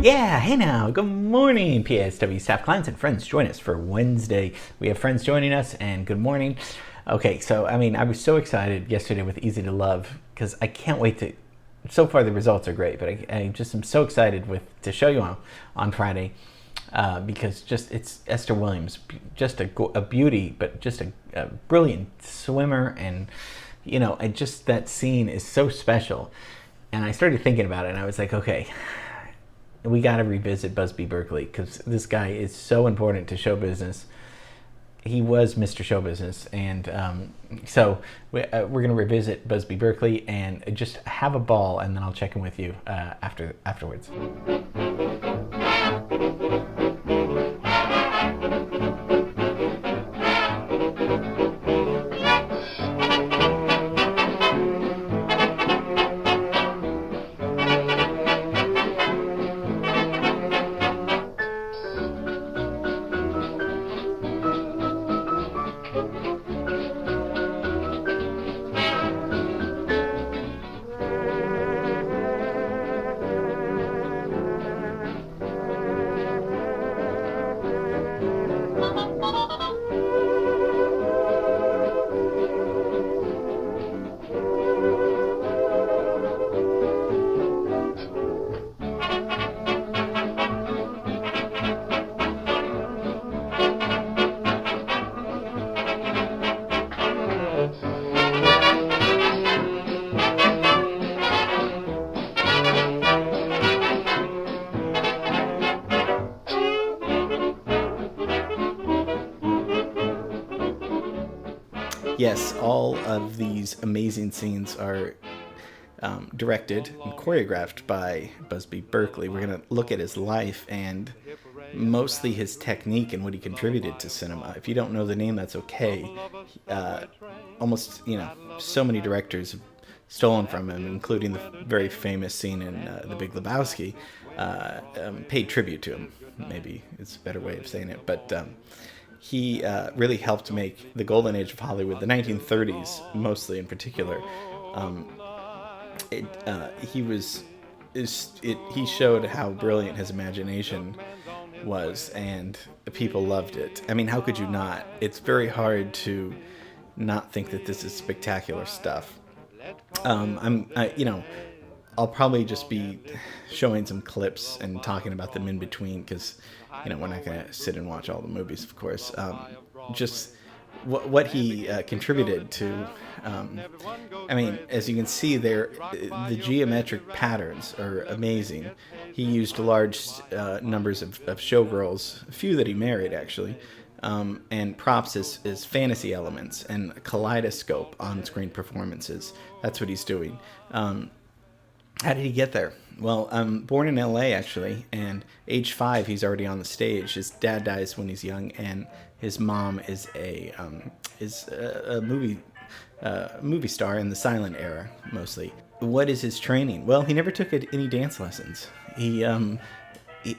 Yeah, hey now, good morning, PSW staff, clients, and friends. Join us for Wednesday. We have friends joining us, and good morning. Okay, so I was so excited yesterday with Easy to Love because I can't wait to. So far, the results are great, but I just am so excited to show you on Friday because it's Esther Williams, just a beauty, but just a brilliant swimmer, and just that scene is so special. And I started thinking about it, and I was like, okay, we got to revisit Busby Berkeley because this guy is so important to show business. He was Mr. Show Business, and so we're going to revisit Busby Berkeley and just have a ball, and then I'll check in with you afterwards. Yes, all of these amazing scenes are directed and choreographed by Busby Berkeley. We're going to look at his life and mostly his technique and what he contributed to cinema. If you don't know the name, that's okay. Almost, so many directors have stolen from him, including the very famous scene in The Big Lebowski. Paid tribute to him, maybe it's a better way of saying it, but he really helped make the golden age of Hollywood, the 1930s mostly in particular. He showed how brilliant his imagination was, and people loved it. I mean, how could you not? It's very hard to not think that this is spectacular stuff. I'll probably just be showing some clips and talking about them in between because, we're not going to sit and watch all the movies, of course. Just what he contributed to. As you can see there, the geometric patterns are amazing. He used large numbers of showgirls, a few that he married, actually, and props as fantasy elements and a kaleidoscope on-screen performances. That's what he's doing. How did he get there? Well, born in L.A. actually, and age 5 he's already on the stage. His dad dies when he's young, and his mom is a movie star in the silent era mostly. What is his training? Well, he never took any dance lessons.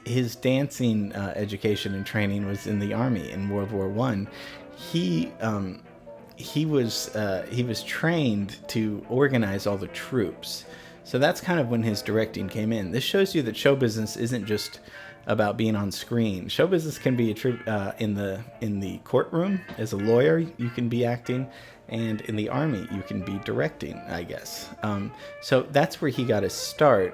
His dancing education and training was in the army in World War I. He was trained to organize all the troops. So that's kind of when his directing came in. This shows you that show business isn't just about being on screen. Show business can be in the courtroom as a lawyer. You can be acting, and in the army you can be directing, I guess. So that's where he got his start,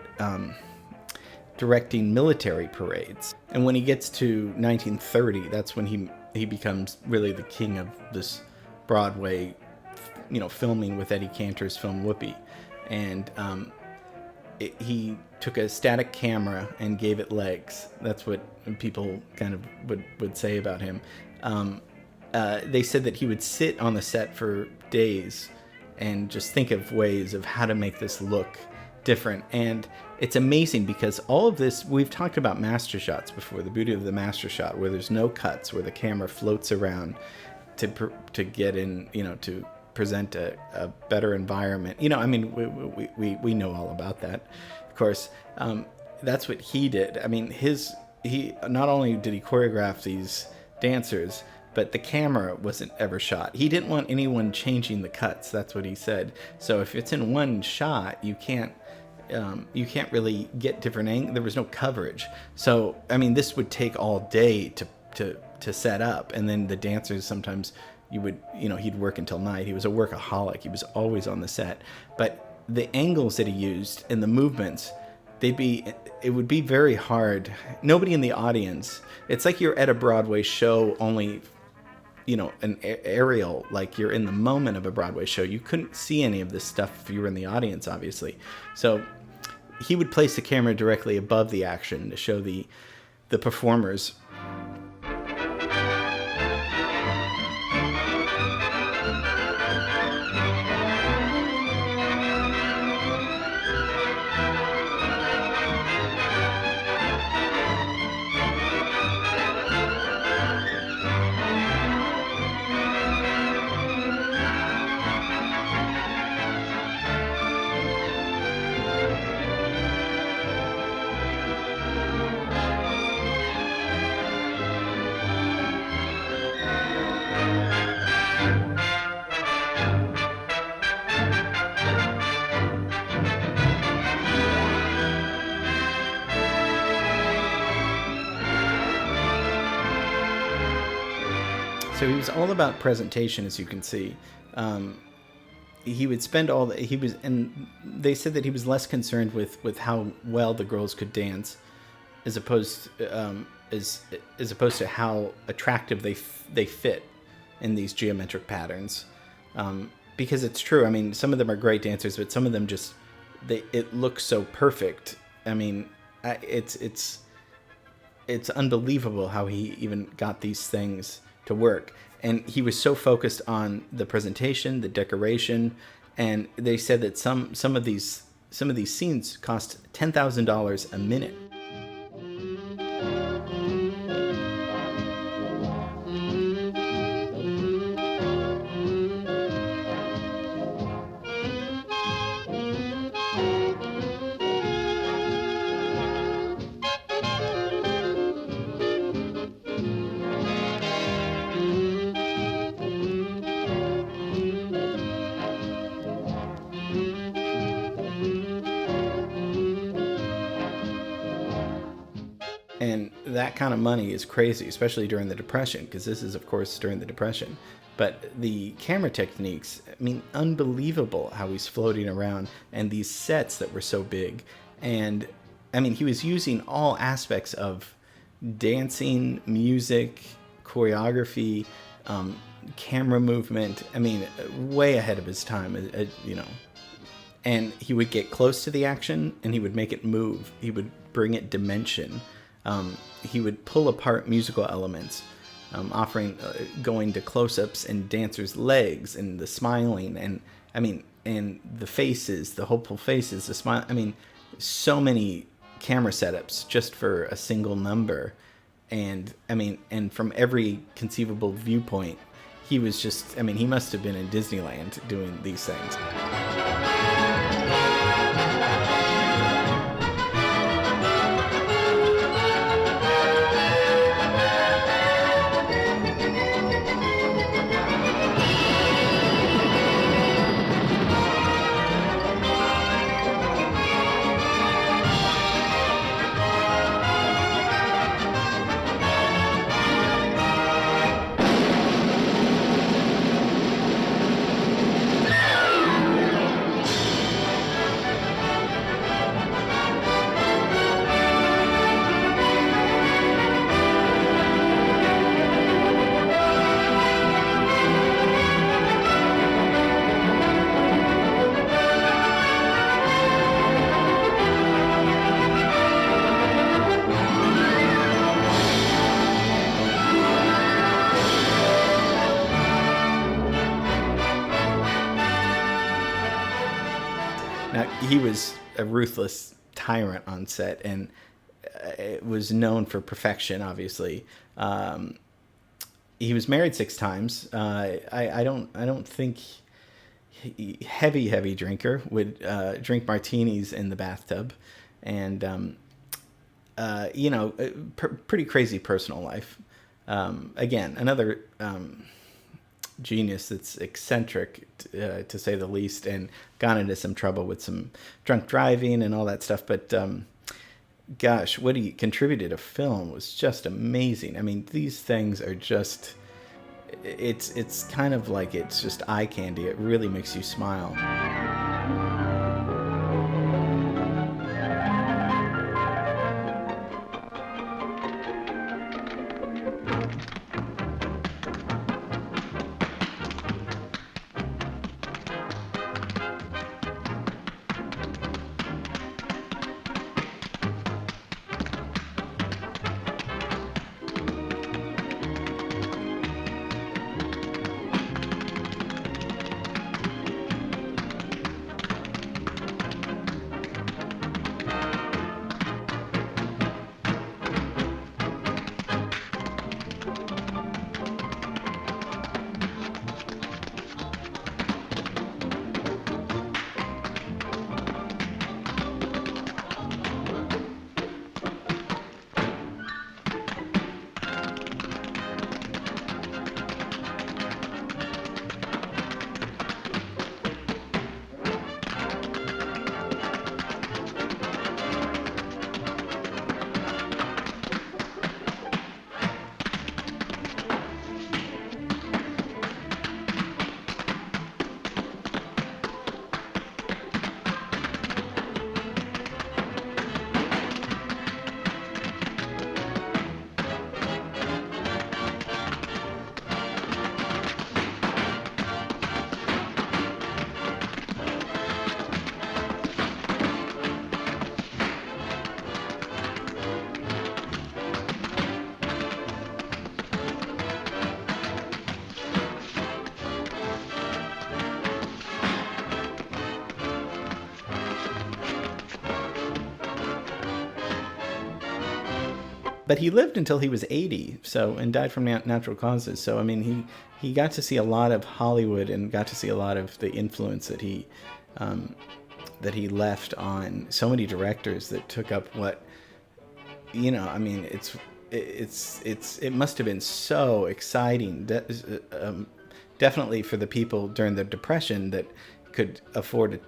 directing military parades. And when he gets to 1930, that's when he becomes really the king of this Broadway, filming with Eddie Cantor's film Whoopi. And he took a static camera and gave it legs. That's what people kind of would say about him. They said that he would sit on the set for days and just think of ways of how to make this look different. And it's amazing because all of this, we've talked about master shots before, the beauty of the master shot, where there's no cuts, where the camera floats around to get in, to present a better environment. We know all about that, of course. That's what he did. He not only did he choreograph these dancers, but the camera wasn't ever shot. He didn't want anyone changing the cuts. That's what he said. So if it's in one shot, you can't you can't really get different angles. There was no coverage. So, I mean, this would take all day to set up. And then the dancers, sometimes he'd work until night. He was a workaholic. He was always on the set. But the angles that he used and the movements, it would be very hard. Nobody in the audience, it's like you're at a Broadway show, only, an aerial, like you're in the moment of a Broadway show. You couldn't see any of this stuff if you were in the audience, obviously. So he would place the camera directly above the action to show the performers. So he was all about presentation, as you can see. He would spend and they said that he was less concerned with how well the girls could dance, as opposed to how attractive they fit in these geometric patterns. Because it's true. I mean, some of them are great dancers, but some of them it looks so perfect. I mean, it's unbelievable how he even got these things to work. And he was so focused on the presentation, the decoration, and they said that some of these scenes cost $10,000 a minute. And that kind of money is crazy, especially during the Depression, because this is, of course, during the Depression. But the camera techniques, I mean, unbelievable how he's floating around, and these sets that were so big. And, I mean, he was using all aspects of dancing, music, choreography, camera movement. I mean, way ahead of his time, And he would get close to the action, and he would make it move. He would bring it dimension. He would pull apart musical elements, going to close-ups and dancers' legs and the smiling and the faces, the hopeful faces, the smile. I mean, so many camera setups just for a single number, and from every conceivable viewpoint, he was just. I mean, he must have been in Disneyland doing these things. He was a ruthless tyrant on set, and it was known for perfection. Obviously, he was married 6 times. I don't think heavy drinker would drink martinis in the bathtub, and pretty crazy personal life. Again, another genius that's eccentric, to say the least, and gone into some trouble with some drunk driving and all that stuff. But gosh, what he contributed to film was just amazing. I mean, these things are just, it's kind of like, it's just eye candy. It really makes you smile. But he lived until he was 80, so, and died from natural causes. So I mean, he got to see a lot of Hollywood and got to see a lot of the influence that he left on so many directors that took up what, you know. I mean, it must have been so exciting. Definitely for the people during the Depression that could afford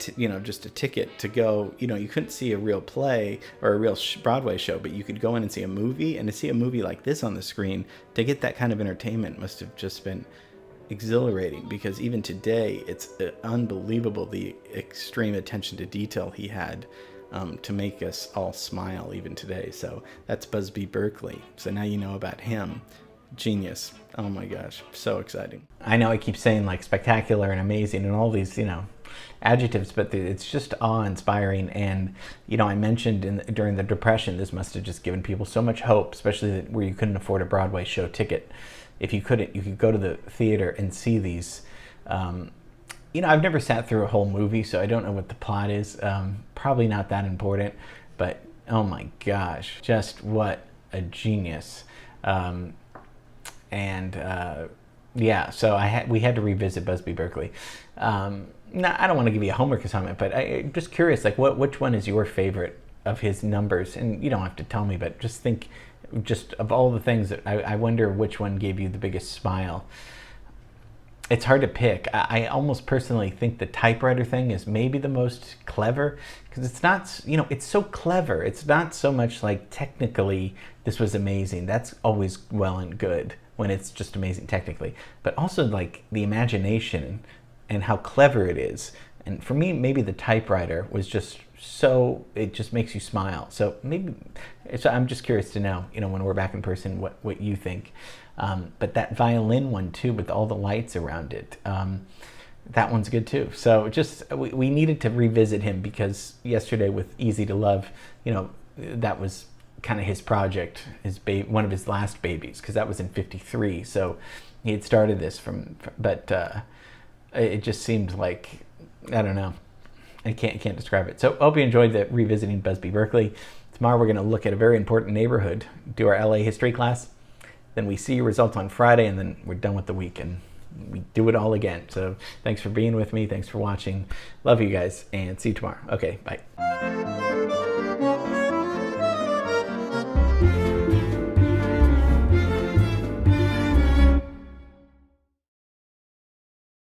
just a ticket to go. You know, you couldn't see a real play or a real Broadway show, but you could go in and see a movie, and to see a movie like this on the screen, to get that kind of entertainment must have just been exhilarating, because even today it's unbelievable the extreme attention to detail he had, to make us all smile even today. So that's Busby Berkeley. So now you know about him. Genius. Oh my gosh, so exciting. I know I keep saying like spectacular and amazing and all these, adjectives, but it's just awe-inspiring. And I mentioned during the Depression, this must have just given people so much hope, especially where you couldn't afford a Broadway show ticket. If you couldn't, you could go to the theater and see these. I've never sat through a whole movie, so I don't know what the plot is. Probably not that important, but oh my gosh, just what a genius. So we had to revisit Busby Berkeley. Now, I don't want to give you a homework assignment, but I'm just curious, like, which one is your favorite of his numbers? And you don't have to tell me, but just think, just of all the things that I wonder which one gave you the biggest smile. It's hard to pick. I almost personally think the typewriter thing is maybe the most clever, because it's not, it's so clever. It's not so much like technically this was amazing. That's always well and good when it's just amazing technically, but also like the imagination and how clever it is. And for me, maybe the typewriter was just so, it just makes you smile. So I'm just curious to know, when we're back in person, what you think. But that violin one too, with all the lights around it, that one's good too. So we needed to revisit him, because yesterday with Easy to Love, that was kind of his project, one of his last babies, because that was in '53. So he had started this but it just seemed like, I don't know, I can't describe it. So I hope you enjoyed revisiting Busby Berkeley. Tomorrow we're going to look at a very important neighborhood, do our LA history class. Then we see your results on Friday, and then we're done with the week, and we do it all again. So thanks for being with me. Thanks for watching. Love you guys, and see you tomorrow. Okay, bye.